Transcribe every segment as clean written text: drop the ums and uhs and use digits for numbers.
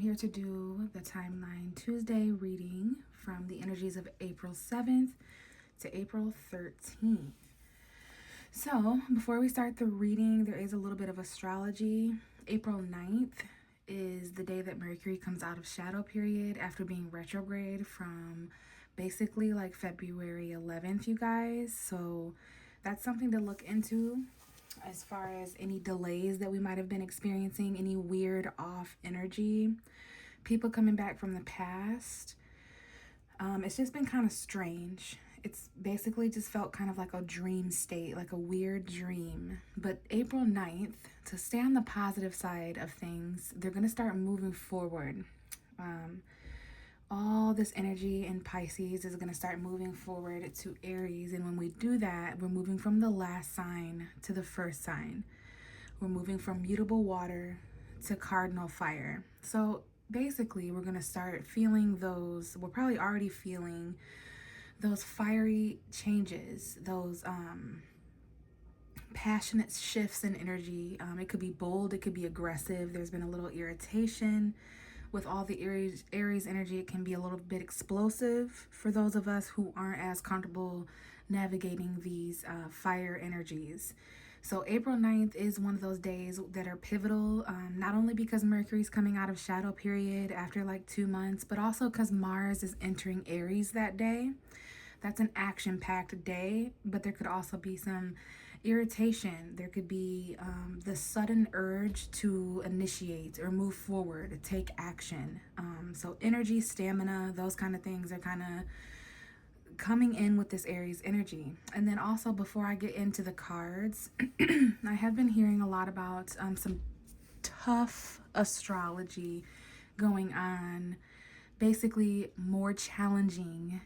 here to do the Timeline Tuesday reading from the energies of April 7th to April 13th. So, before we start the reading, there is a little bit of astrology. April 9th is the day that Mercury comes out of shadow period after being retrograde from basically like February 11th, you guys. So, that's something to look into as far as any delays that we might have been experiencing, any weird off energy, people coming back from the past. It's just been kind of strange. It's basically just felt kind of like a dream state, like a weird dream. But April 9th, to stay on the positive side of things, they're going to start moving forward. All this energy in Pisces is going to start moving forward to Aries. And when we do that, we're moving from the last sign to the first sign. We're moving from mutable water to cardinal fire. So basically, we're going to start feeling those, we're probably already feeling those fiery changes, those passionate shifts in energy. It could be bold, it could be aggressive. There's been a little irritation. With all the Aries energy, it can be a little bit explosive for those of us who aren't as comfortable navigating these fire energies. So April 9th is one of those days that are pivotal, not only because Mercury's coming out of shadow period after like 2 months, but also because Mars is entering Aries that day. That's an action-packed day, but there could also be some irritation. There could be the sudden urge to initiate or move forward, take action. So energy, stamina, those kind of things are kind of coming in with this Aries energy. And then also, before I get into the cards, I have been hearing a lot about some tough astrology going on, basically more challenging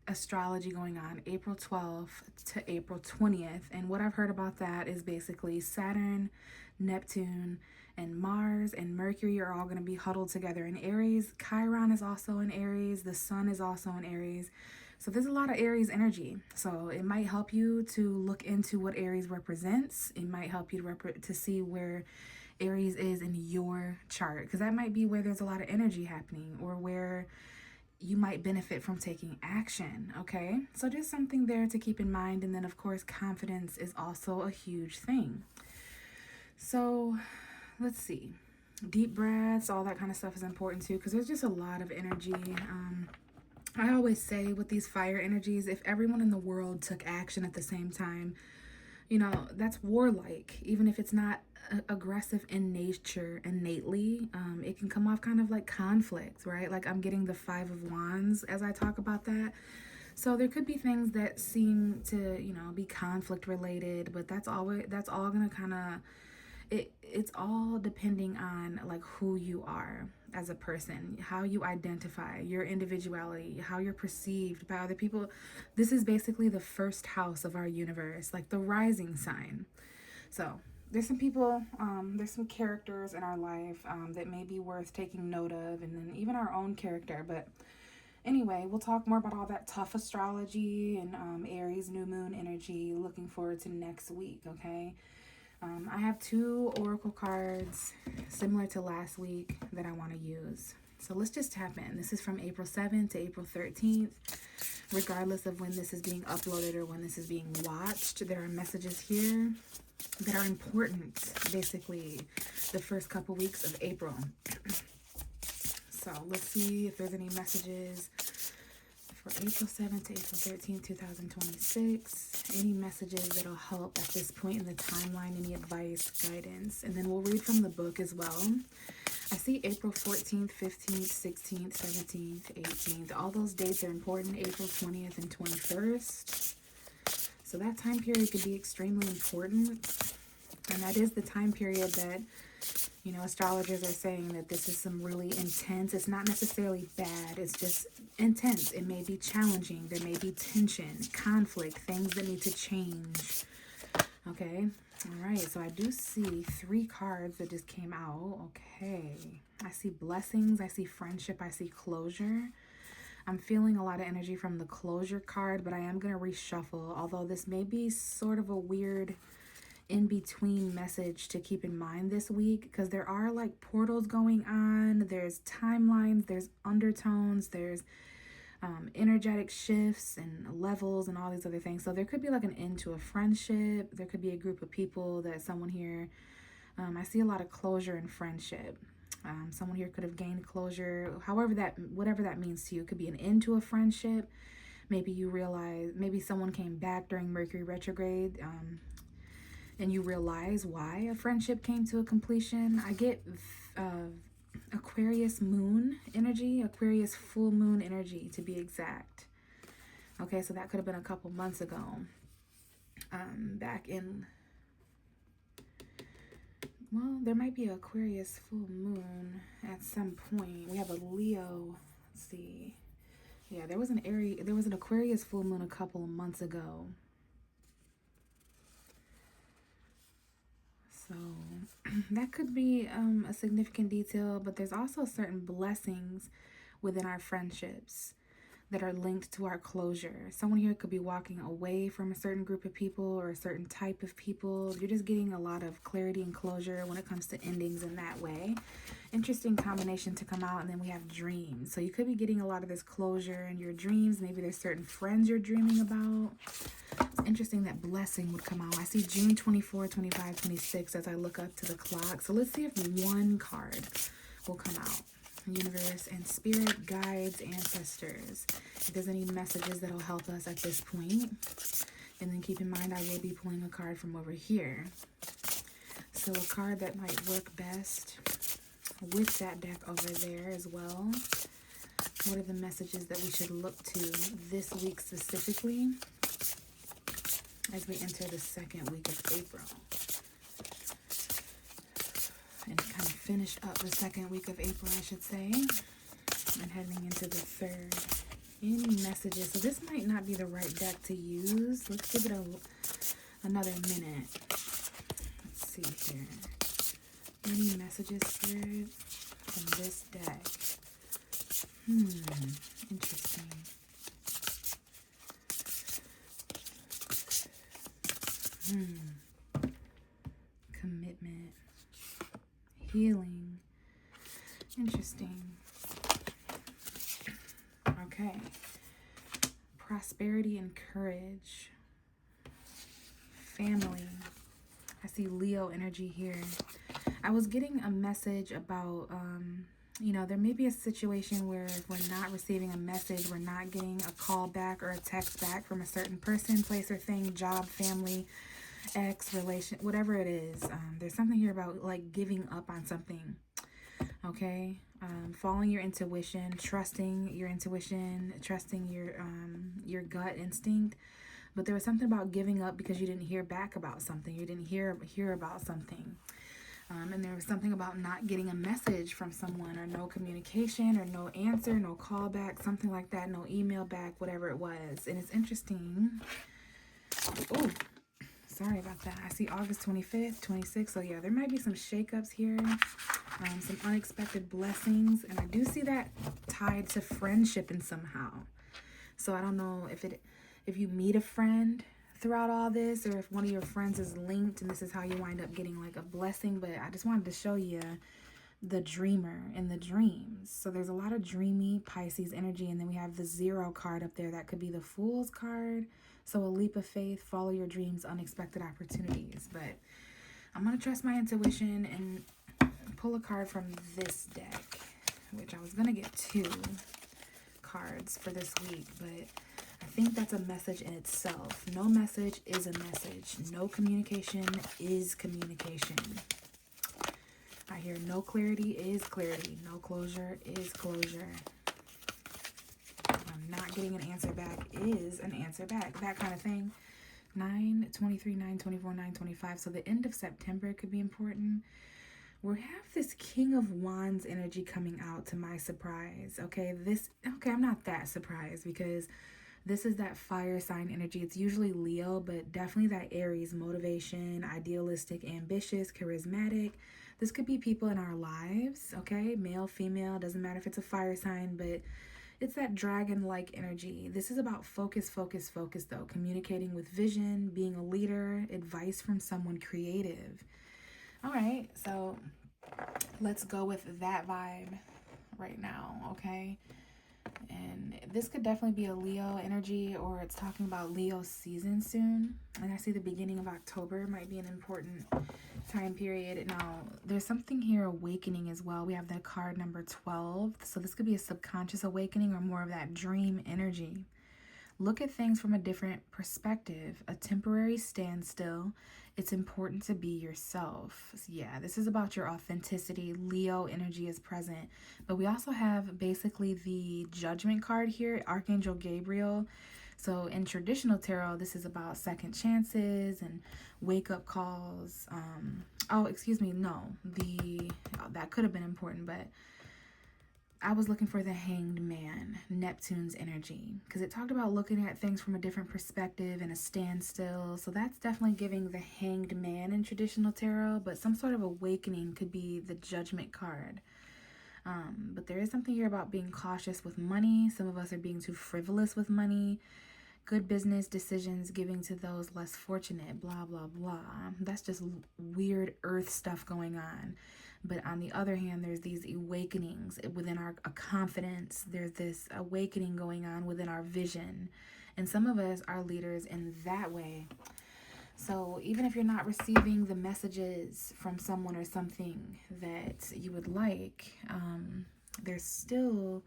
astrology going on April 12th to April 20th. And what I've heard about that is basically Saturn, Neptune, and Mars and Mercury are all going to be huddled together in Aries. Chiron is also in Aries. The sun is also in Aries. So there's a lot of Aries energy. So it might help you to look into what Aries represents. It might help you to see where Aries is in your chart, because that might be where there's a lot of energy happening or where you might benefit from taking action, okay? So just something there to keep in mind. And then, of course, confidence is also a huge thing. So let's see. Deep breaths, all that kind of stuff is important too, because there's just a lot of energy. I always say with these fire energies, if everyone in the world took action at the same time, you know, that's warlike. Even if it's not aggressive in nature innately, it can come off kind of like conflict, right? Like I'm getting the 5 of Wands as I talk about that. So there could be things that seem to, you know, be conflict related, but that's all gonna kind of, it's all depending on like who you are as a person, how you identify, your individuality, how you're perceived by other people. This is basically the first house of our universe, like the rising sign. So there's some people, there's some characters in our life that may be worth taking note of, and then even our own character. But anyway, we'll talk more about all that tough astrology and Aries new moon energy. Looking forward to next week, okay? I have 2 oracle cards similar to last week that I want to use. So let's just tap in. This is from April 7th to April 13th. Regardless of when this is being uploaded or when this is being watched, there are messages here that are important, basically the first couple weeks of April. So let's see if there's any messages for April 7th to April 13th, 2026. Any messages that'll help at this point in the timeline, any advice, guidance. And then we'll read from the book as well. I see April 14th, 15th, 16th, 17th, 18th. All those dates are important. April 20th and 21st. So that time period could be extremely important. And that is the time period that, you know, astrologers are saying that this is some really intense. It's not necessarily bad. It's just intense. It may be challenging. There may be tension, conflict, things that need to change. Okay. All right. So I do see 3 cards that just came out. Okay. I see blessings. I see friendship. I see closure. I'm feeling a lot of energy from the closure card, but I am going to reshuffle. Although this may be sort of a weird in between message to keep in mind this week, because there are like portals going on, there's timelines, there's undertones, there's energetic shifts and levels and all these other things. So there could be like an end to a friendship. There could be a group of people that someone here, I see a lot of closure in friendship. Someone here could have gained closure, whatever that means to you. It could be an end to a friendship. Maybe you realize, maybe someone came back during Mercury retrograde, and you realize why a friendship came to a completion. I get Aquarius moon energy, Aquarius full moon energy to be exact. Okay, so that could have been a couple months ago. Back in, well, there might be an Aquarius full moon at some point. We have a Leo, let's see. Yeah, there was an Aquarius full moon a couple of months ago. So that could be a significant detail, but there's also certain blessings within our friendships that are linked to our closure. Someone here could be walking away from a certain group of people or a certain type of people. You're just getting a lot of clarity and closure when it comes to endings in that way. Interesting combination to come out. And then we have dreams. So you could be getting a lot of this closure in your dreams. Maybe there's certain friends you're dreaming about. It's interesting that blessing would come out. I see June 24, 25, 26 as I look up to the clock. So let's see if one card will come out. Universe and spirit, guides, ancestors. If there's any messages that'll help us at this point. And then keep in mind I will be pulling a card from over here. So a card that might work best with that deck over there as well. What are the messages that we should look to this week specifically as we enter the second week of April? And kind of finish up the second week of April, I should say. And heading into the third. Any messages? So this might not be the right deck to use. Let's give it another minute. Let's see here. Any messages, Spirit, from this deck? Interesting. Commitment. Healing. Interesting. Okay. Prosperity and courage. Family. I see Leo energy here. I was getting a message about, there may be a situation where if we're not receiving a message, we're not getting a call back or a text back from a certain person, place, or thing, job, family, ex, relation, whatever it is. There's something here about like giving up on something. Okay, following your intuition, trusting your intuition, trusting your gut instinct. But there was something about giving up because you didn't hear back about something. You didn't hear about something. And there was something about not getting a message from someone, or no communication, or no answer, no call back, something like that, no email back, whatever it was. And it's interesting. Oh, sorry about that. I see August 25th, 26th. So yeah, there might be some shakeups here, some unexpected blessings. And I do see that tied to friendship in somehow. So I don't know if you meet a friend throughout all this, or if one of your friends is linked and this is how you wind up getting like a blessing. But I just wanted to show you the dreamer and the dreams. So there's a lot of dreamy Pisces energy, and then we have the 0 card up there. That could be the Fool's card. So a leap of faith, follow your dreams, unexpected opportunities. But I'm going to trust my intuition and pull a card from this deck, which I was going to get 2 cards for this week, but I think that's a message in itself. No message is a message. No communication is communication. I hear no clarity is clarity. No closure is closure. I'm not getting an answer back is an answer back. That kind of thing. 9/23, 9/24, 9/25. So the end of September could be important. We have this King of Wands energy coming out, to my surprise. Okay, I'm not that surprised because this is that fire sign energy. It's usually Leo, but definitely that Aries, motivation, idealistic, ambitious, charismatic. This could be people in our lives, okay? Male, female, doesn't matter if it's a fire sign, but It's that dragon-like energy. This is about focus, focus, focus, though. Communicating with vision, being a leader, advice from someone creative. All right, so let's go with that vibe right now, okay? And this could definitely be a Leo energy, or it's talking about Leo season soon. And I see the beginning of October might be an important time period. Now, there's something here awakening as well. We have the card number 12. So this could be a subconscious awakening or more of that dream energy. Look at things from a different perspective, a temporary standstill. It's important to be yourself. Yeah, this is about your authenticity. Leo energy is present. But we also have basically the Judgment card here, Archangel Gabriel. So in traditional tarot, this is about second chances and wake-up calls. That could have been important, but I was looking for the Hanged Man, Neptune's energy, because it talked about looking at things from a different perspective and a standstill. So that's definitely giving the Hanged Man in traditional tarot, but some sort of awakening could be the Judgment card. But there is something here about being cautious with money. Some of us are being too frivolous with money. Good business decisions giving to those less fortunate, blah, blah, blah. That's just weird earth stuff going on. But on the other hand, there's these awakenings within our confidence. There's this awakening going on within our vision. And some of us are leaders in that way. So even if you're not receiving the messages from someone or something that you would like, there's still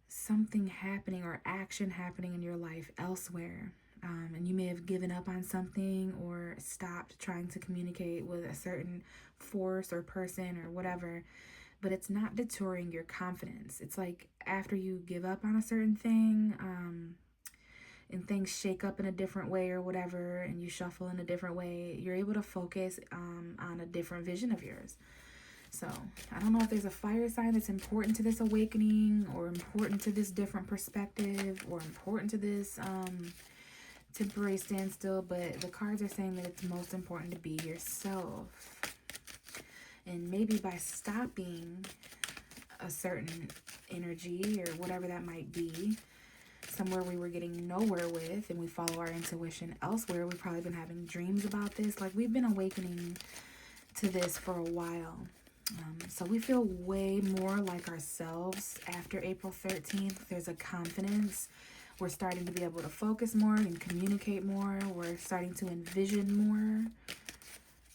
something happening or action happening in your life elsewhere. And you may have given up on something or stopped trying to communicate with a certain force or person or whatever, but it's not deterring your confidence. It's like after you give up on a certain thing, and things shake up in a different way or whatever, and you shuffle in a different way, you're able to focus on a different vision of yours. So I don't know if there's a fire sign that's important to this awakening or important to this different perspective or important to this temporary standstill, but the cards are saying that it's most important to be yourself. And maybe by stopping a certain energy or whatever that might be, somewhere we were getting nowhere with, and we follow our intuition elsewhere, we've probably been having dreams about this. Like we've been awakening to this for a while. So we feel way more like ourselves after April 13th. There's a confidence. We're starting to be able to focus more and communicate more. We're starting to envision more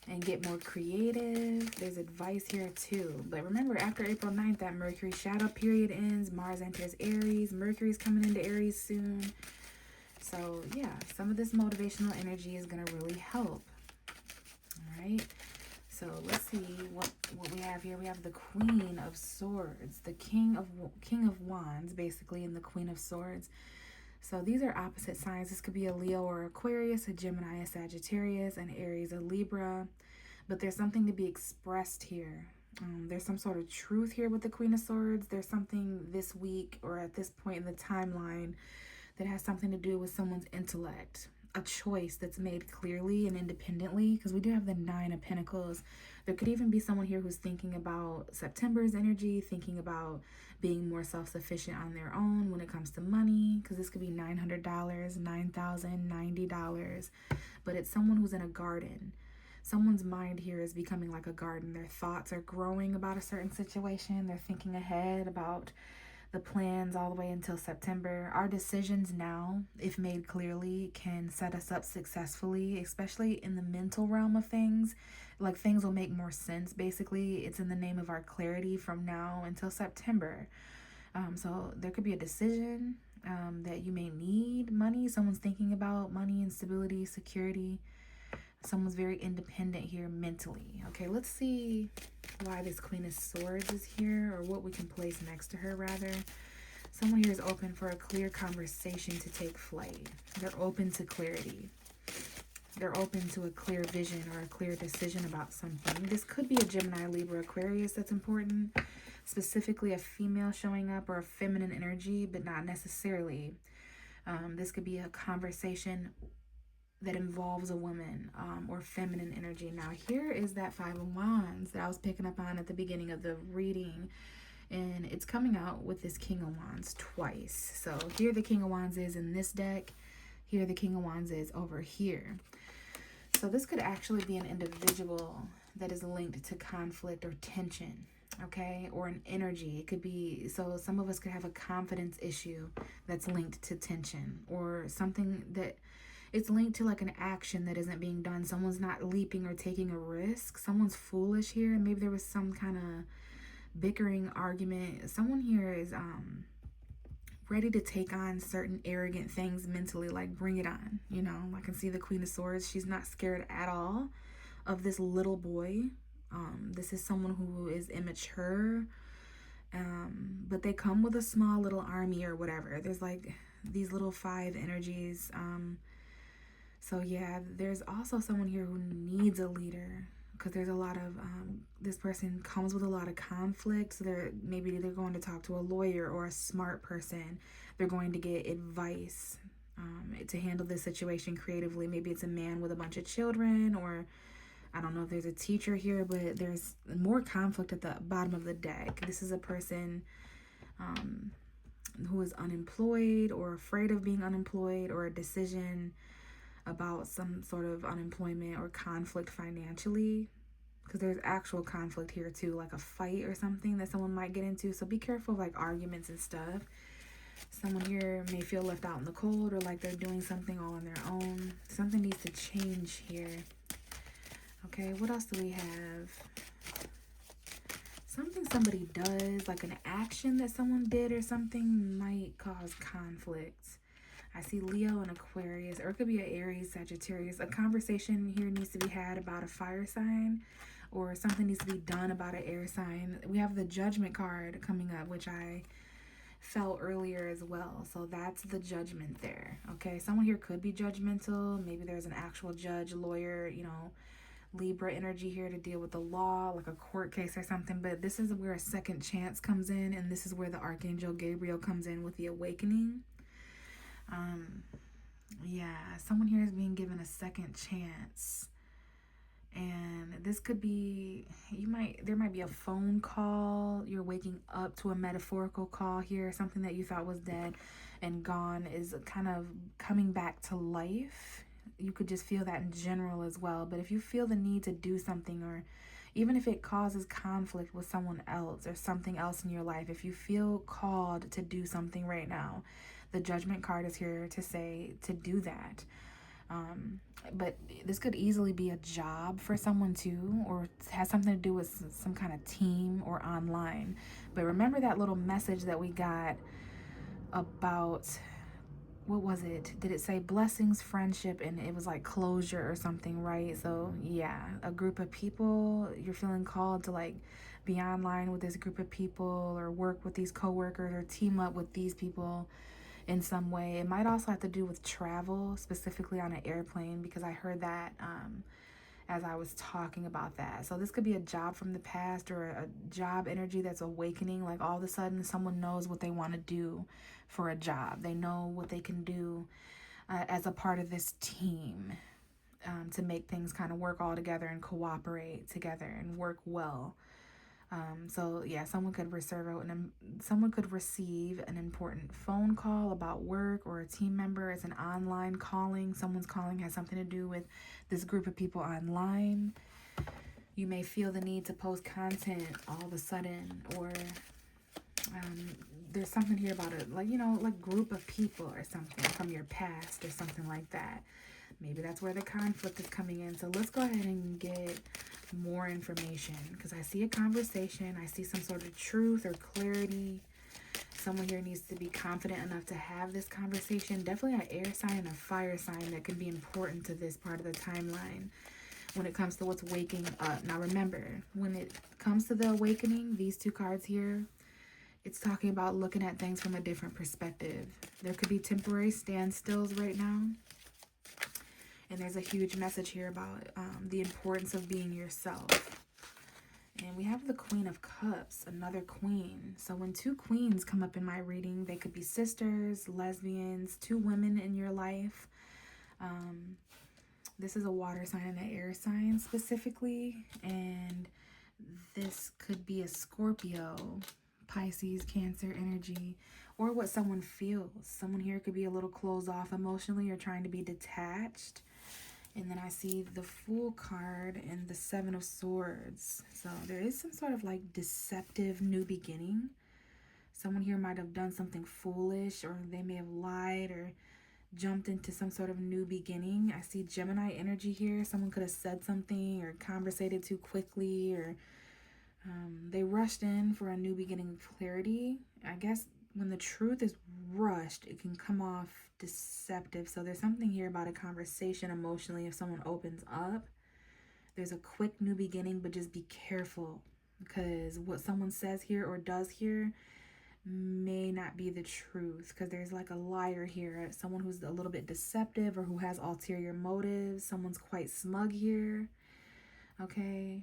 and get more creative. There's advice here too. But remember, after April 9th, that Mercury shadow period ends. Mars enters Aries. Mercury's coming into Aries soon. So yeah, some of this motivational energy is going to really help. All right. So let's see what we have here. We have the Queen of Swords, the King of Wands, basically, and the Queen of Swords. So these are opposite signs. This could be a Leo or Aquarius, a Gemini, a Sagittarius, an Aries, a Libra. But there's something to be expressed here. There's some sort of truth here with the Queen of Swords. There's something this week or at this point in the timeline that has something to do with someone's intellect. A choice that's made clearly and independently, because we do have the Nine of Pentacles. There could even be someone here who's thinking about September's energy, thinking about being more self-sufficient on their own when it comes to money, because this could be $900, $9,000, $90, but it's someone who's in a garden. Someone's mind here is becoming like a garden. Their thoughts are growing about a certain situation. They're thinking ahead about the plans all the way until September. Our decisions now, if made clearly, can set us up successfully, especially in the mental realm of things. Like things will make more sense. Basically, it's in the name of our clarity from now until September. So there could be a decision that you may need money. Someone's thinking about money and stability, security. Someone's very independent here mentally. Okay, let's see why this Queen of Swords is here, or what we can place next to her, rather. Someone here is open for a clear conversation to take flight. They're open to clarity. They're open to a clear vision or a clear decision about something. This could be a Gemini, Libra, Aquarius that's important. Specifically a female showing up or a feminine energy, but not necessarily. This could be a conversation that involves a woman or feminine energy. Now here is that Five of Wands that I was picking up on at the beginning of the reading. And it's coming out with this King of Wands twice. So here the King of Wands is in this deck. Here the King of Wands is over here. So this could actually be an individual that is linked to conflict or tension, okay? Or an energy. It could be, so some of us could have a confidence issue that's linked to tension, or something that it's linked to like an action that isn't being done. Someone's not leaping or taking a risk. Someone's foolish here. And maybe there was some kind of bickering argument. Someone here is ready to take on certain arrogant things mentally, like bring it on. You know, I can see the Queen of Swords. She's not scared at all of this little boy. This is someone who is immature, but they come with a small little army or whatever. There's like these little 5 energies. So yeah, there's also someone here who needs a leader, because there's a lot of this person comes with a lot of conflict. So maybe they're going to talk to a lawyer or a smart person. They're going to get advice to handle this situation creatively. Maybe it's a man with a bunch of children, or I don't know if there's a teacher here, but there's more conflict at the bottom of the deck. This is a person who is unemployed or afraid of being unemployed, or a decision about some sort of unemployment or conflict financially, because there's actual conflict here too, like a fight or something that someone might get into. So be careful of like arguments and stuff. Someone here may feel left out in the cold, or like they're doing something all on their own. Something needs to change here. Okay, what else do we have? Something somebody does, like an action that someone did or something, might cause conflict. I see Leo and Aquarius, or it could be an Aries, Sagittarius. A conversation here needs to be had about a fire sign, or something needs to be done about an air sign. We have the Judgment card coming up, which I felt earlier as well. So that's the Judgment there. Okay, someone here could be judgmental. Maybe there's an actual judge, lawyer, you know, Libra energy here to deal with the law, like a court case or something. But this is where a second chance comes in, and this is where the Archangel Gabriel comes in with the awakening. Yeah, someone here is being given a second chance, and this could be, there might be a phone call. You're waking up to a metaphorical call here. Something that you thought was dead and gone is kind of coming back to life. You could just feel that in general as well. But if you feel the need to do something, or even if it causes conflict with someone else or something else in your life, if you feel called to do something right now, the Judgment card is here to say to do that. But this could easily be a job for someone too, or has something to do with some kind of team or online. But remember that little message that we got about, what was it? Did it say blessings, friendship, and it was like closure or something, right? So yeah, a group of people, you're feeling called to like be online with this group of people, or work with these coworkers, or team up with these people in some way. It might also have to do with travel, specifically on an airplane, because I heard that as I was talking about that. So this could be a job from the past, or a job energy that's awakening. Like all of a sudden someone knows what they want to do for a job. They know what they can do as a part of this team to make things kind of work all together and cooperate together and work well. So yeah, someone could receive an important phone call about work, or a team member. It's an online calling. Someone's calling has something to do with this group of people online. You may feel the need to post content all of a sudden, or there's something here about it, like, you know, like group of people or something from your past or something like that. Maybe that's where the conflict is coming in. So let's go ahead and get more information, because I see a conversation. I see some sort of truth or clarity. Someone here needs to be confident enough to have this conversation. Definitely an air sign and a fire sign that can be important to this part of the timeline when it comes to what's waking up. Now remember, when it comes to the awakening, these two cards here, it's talking about looking at things from a different perspective. There could be temporary standstills right now. And there's a huge message here about the importance of being yourself. And we have the Queen of Cups, another queen. So when two queens come up in my reading, they could be sisters, lesbians, two women in your life. This is a water sign and an air sign specifically. And this could be a Scorpio, Pisces, Cancer energy, or what someone feels. Someone here could be a little closed off emotionally or trying to be detached. And then I see the Fool card and the Seven of Swords. So there is some sort of like deceptive new beginning. Someone here might have done something foolish, or they may have lied or jumped into some sort of new beginning. I see Gemini energy here. Someone could have said something or conversated too quickly, or they rushed in for a new beginning of clarity. I guess when the truth is rushed, it can come off deceptive. So there's something here about a conversation emotionally. If someone opens up, there's a quick new beginning, but just be careful, because what someone says here or does here may not be the truth, because there's like a liar here, someone who's a little bit deceptive or who has ulterior motives. Someone's quite smug here. Okay,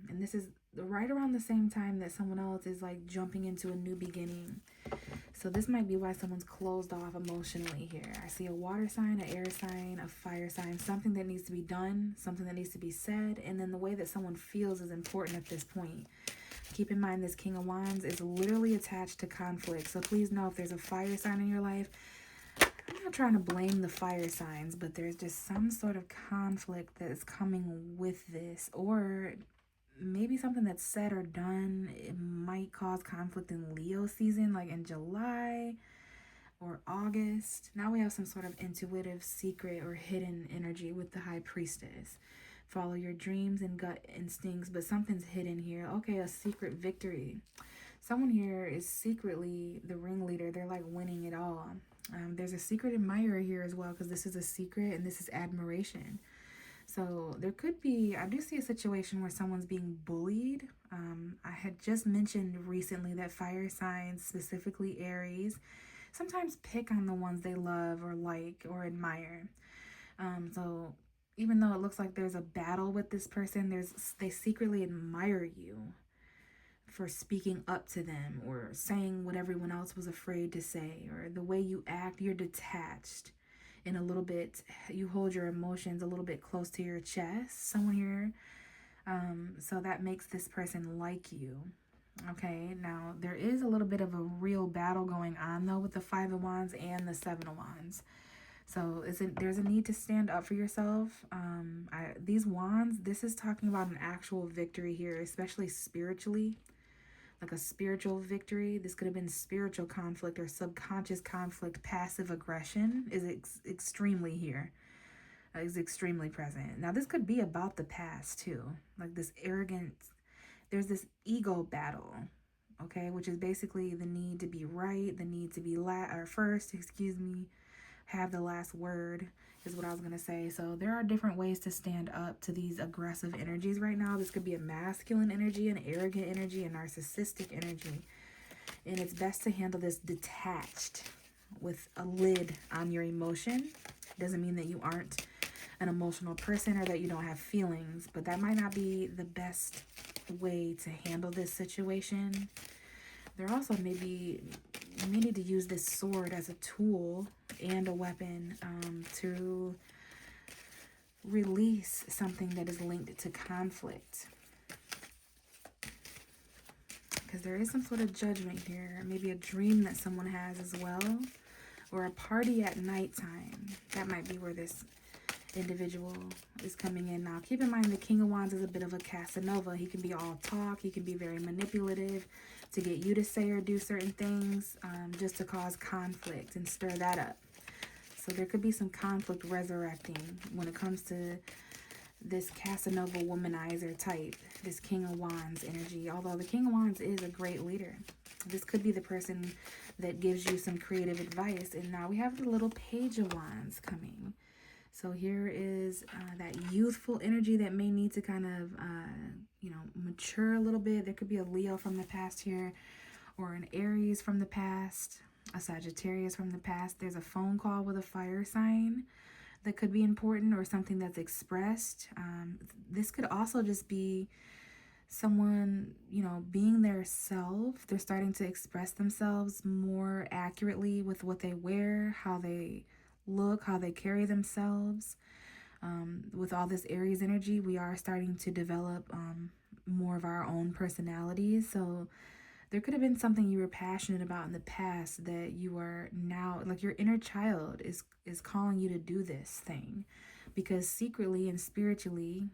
and this is right around the same time that someone else is like jumping into a new beginning. So this might be why someone's closed off emotionally here. I see a water sign, an air sign, a fire sign, something that needs to be done, something that needs to be said, and then the way that someone feels is important at this point. Keep in mind, this King of Wands is literally attached to conflict. So please know, if there's a fire sign in your life, I'm not trying to blame the fire signs, but there's just some sort of conflict that is coming with this, or maybe something that's said or done. It might cause conflict in Leo season, like in July or August. Now we have some sort of intuitive, secret, or hidden energy with the High Priestess. Follow your dreams and gut instincts, but something's hidden here. Okay, a secret victory. Someone here is secretly the ringleader. They're like winning it all. There's a secret admirer here as well, because this is a secret and this is admiration. So there could be, I do see a situation where someone's being bullied. I had just mentioned recently that fire signs, specifically Aries, sometimes pick on the ones they love or like or admire. So even though it looks like there's a battle with this person, they secretly admire you for speaking up to them or saying what everyone else was afraid to say, or the way you act. You're detached and a little bit, you hold your emotions a little bit close to your chest. Someone here, so that makes this person like you. Okay, now there is a little bit of a real battle going on though with the Five of Wands and the Seven of Wands. So there's a need to stand up for yourself. These wands, this is talking about an actual victory here, especially spiritually, like a spiritual victory. This could have been spiritual conflict or subconscious conflict. Passive aggression is extremely here, is extremely present. Now this could be about the past too, like this arrogance. There's this ego battle, okay, which is basically the need to be right, the need to be first, have the last word is what I was going to say. So there are different ways to stand up to these aggressive energies right now. This could be a masculine energy, an arrogant energy, a narcissistic energy. And it's best to handle this detached with a lid on your emotion. Doesn't mean that you aren't an emotional person or that you don't have feelings, but that might not be the best way to handle this situation. There also you may need to use this sword as a tool and a weapon to release something that is linked to conflict. Because there is some sort of judgment here. Maybe a dream that someone has as well. Or a party at nighttime. That might be where this individual is coming in now. Keep in mind, the King of Wands is a bit of a Casanova. He can be all talk. He can be very manipulative to get you to say or do certain things, just to cause conflict and stir that up. So there could be some conflict resurrecting when it comes to this Casanova womanizer type, this King of Wands energy. Although the King of Wands is a great leader. This could be the person that gives you some creative advice. And now we have the little Page of Wands coming. So here is that youthful energy that may need to kind of, mature a little bit. There could be a Leo from the past here, or an Aries from the past, a Sagittarius from the past. There's a phone call with a fire sign that could be important, or something that's expressed. This could also just be someone, being their self. They're starting to express themselves more accurately with what they wear, how they look, how they carry themselves. With all this Aries energy, we are starting to develop more of our own personalities. So There could have been something you were passionate about in the past that you are now, like your inner child is calling you to do this thing, because secretly and spiritually,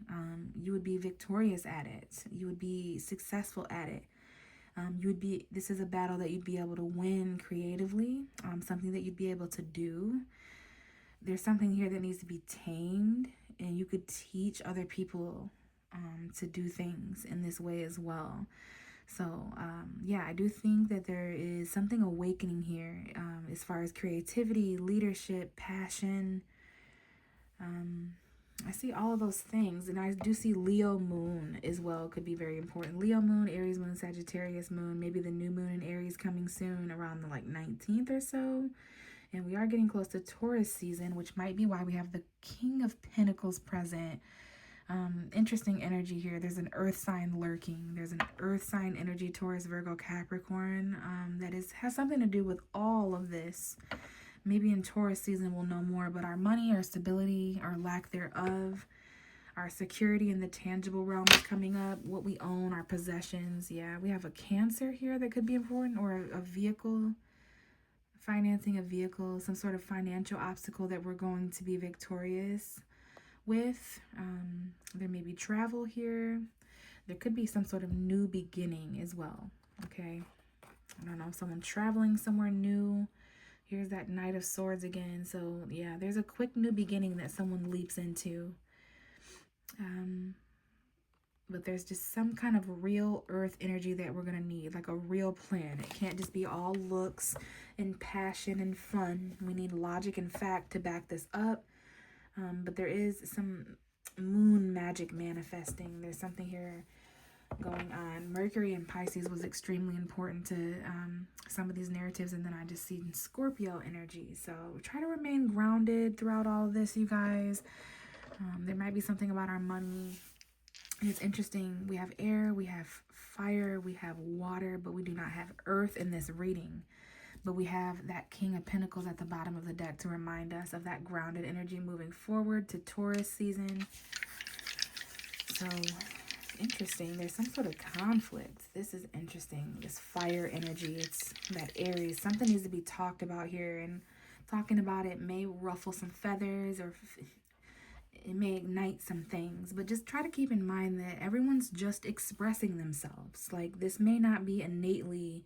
you would be victorious at it. You would be successful at it. You would be. This is a battle that you'd be able to win creatively. Something that you'd be able to do. There's something here that needs to be tamed, and you could teach other people to do things in this way as well. So, yeah, I do think that there is something awakening here, as far as creativity, leadership, passion. I see all of those things, and I do see Leo moon as well, could be very important. Leo moon, Aries moon, Sagittarius moon, maybe the new moon in Aries coming soon around the 19th or so. And we are getting close to Taurus season, which might be why we have the King of Pentacles present. Interesting energy here. There's an earth sign lurking. There's an earth sign energy, Taurus, Virgo, Capricorn, that has something to do with all of this. Maybe in Taurus season we'll know more about our money, our stability, our lack thereof, our security in the tangible realm is coming up, what we own, our possessions. Yeah, we have a Cancer here that could be important, or a vehicle, financing a vehicle, some sort of financial obstacle that we're going to be victorious with. There may be travel here. There could be some sort of new beginning as well. Okay. I don't know, someone traveling somewhere new. Here's that Knight of Swords again. So yeah, there's a quick new beginning that someone leaps into. But there's just some kind of real earth energy that we're going to need, like a real plan. It can't just be all looks and passion and fun. We need logic and fact to back this up. But there is some moon magic manifesting. There's something here going on. Mercury and Pisces was extremely important to some of these narratives, and then I just see Scorpio energy. So try to remain grounded throughout all of this, you guys. There might be something about our money. It's interesting. We have air, we have fire, we have water, but we do not have earth in this reading. But we have that King of Pentacles at the bottom of the deck to remind us of that grounded energy moving forward to Taurus season. So interesting. There's some sort of conflict. This is interesting. This fire energy. It's that Aries. Something needs to be talked about here, and talking about it may ruffle some feathers, or it may ignite some things. But just try to keep in mind that everyone's just expressing themselves. Like, this may not be innately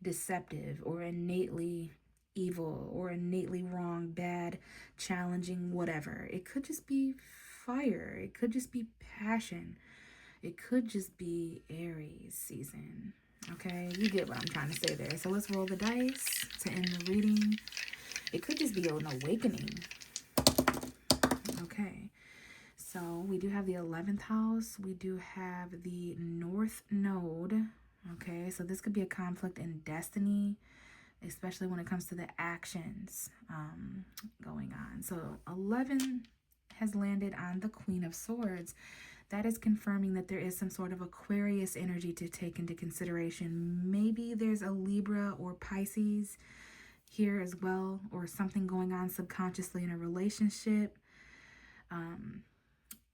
deceptive or innately evil or innately wrong, bad, challenging, whatever. It could just be fire. It could just be passion. It could just be Aries season. Okay, you get what I'm trying to say there. So let's roll the dice to end the reading. It could just be an awakening. Okay, so we do have the 11th house. We do have the North Node. Okay, so this could be a conflict in destiny, especially when it comes to the actions going on. So 11 has landed on the Queen of Swords. That is confirming that there is some sort of Aquarius energy to take into consideration. Maybe there's a Libra or Pisces here as well, or something going on subconsciously in a relationship,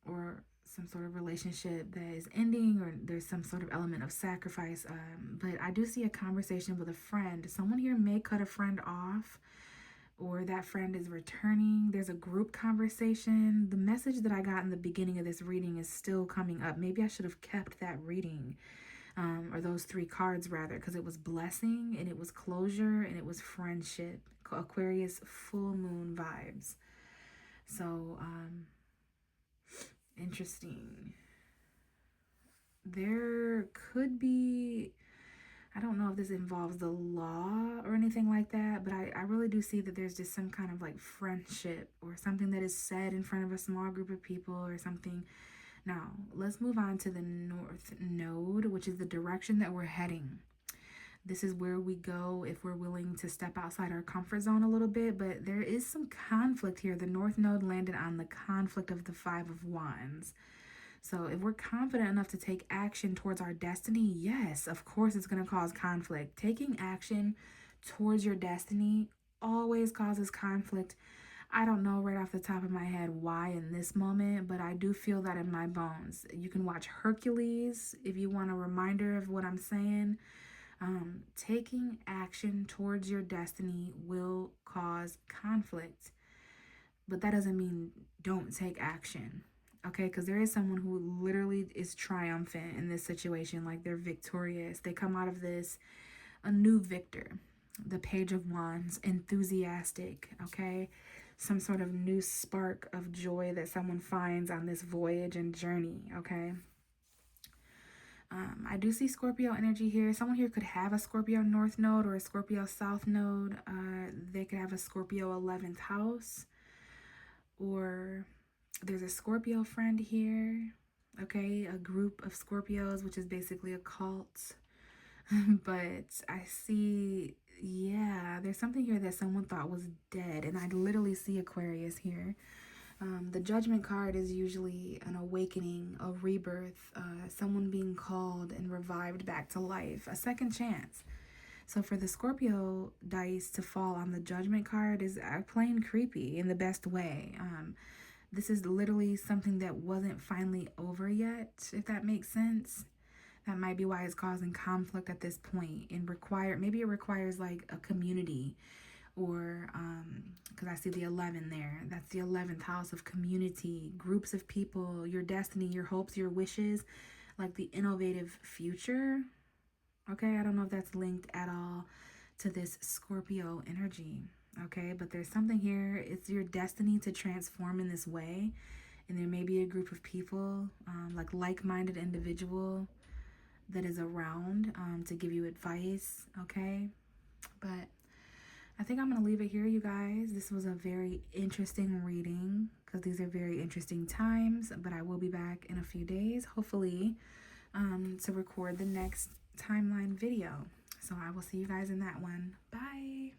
or some sort of relationship that is ending, or there's some sort of element of sacrifice. But I do see a conversation with a friend. Someone here may cut a friend off, or that friend is returning. There's a group conversation. The message that I got in the beginning of this reading is still coming up. Maybe I should have kept that reading, or those 3 cards rather, because it was blessing, and it was closure, and it was friendship. Aquarius full moon vibes. So, interesting. There could be, I don't know if this involves the law or anything like that, but I really do see that there's just some kind of like friendship or something that is said in front of a small group of people or something. Now, let's move on to the North Node, which is the direction that we're heading. This is where we go if we're willing to step outside our comfort zone a little bit, but there is some conflict here. The North Node landed on the conflict of the 5 of Wands. So if we're confident enough to take action towards our destiny, yes, of course it's going to cause conflict. Taking action towards your destiny always causes conflict. I don't know right off the top of my head why in this moment, but I do feel that in my bones. You can watch Hercules if you want a reminder of what I'm saying. Taking action towards your destiny will cause conflict, but that doesn't mean don't take action. Okay, because there is someone who literally is triumphant in this situation, like they're victorious. They come out of this a new victor. The Page of Wands, enthusiastic, okay? Some sort of new spark of joy that someone finds on this voyage and journey, okay? I do see Scorpio energy here. Someone here could have a Scorpio North Node or a Scorpio South Node. They could have a Scorpio 11th house. Or there's a Scorpio friend here. Okay, a group of Scorpios, which is basically a cult. But I see, yeah, there's something here that someone thought was dead. And I literally see Aquarius here. The Judgment card is usually an awakening, a rebirth, someone being called and revived back to life, a second chance. So for the Scorpio dice to fall on the Judgment card is plain creepy in the best way. This is literally something that wasn't finally over yet, if that makes sense. That might be why it's causing conflict at this point and maybe it requires like a community, or because I see the 11 there. That's the 11th house of community, groups of people, your destiny, your hopes, your wishes, like the innovative future. Okay, I don't know if that's linked at all to this Scorpio energy. Okay, but there's something here. It's your destiny to transform in this way. And there may be a group of people, like-minded individual that is around to give you advice. Okay, but I think I'm going to leave it here, you guys. This was a very interesting reading because these are very interesting times, but I will be back in a few days, hopefully, to record the next timeline video. So I will see you guys in that one. Bye.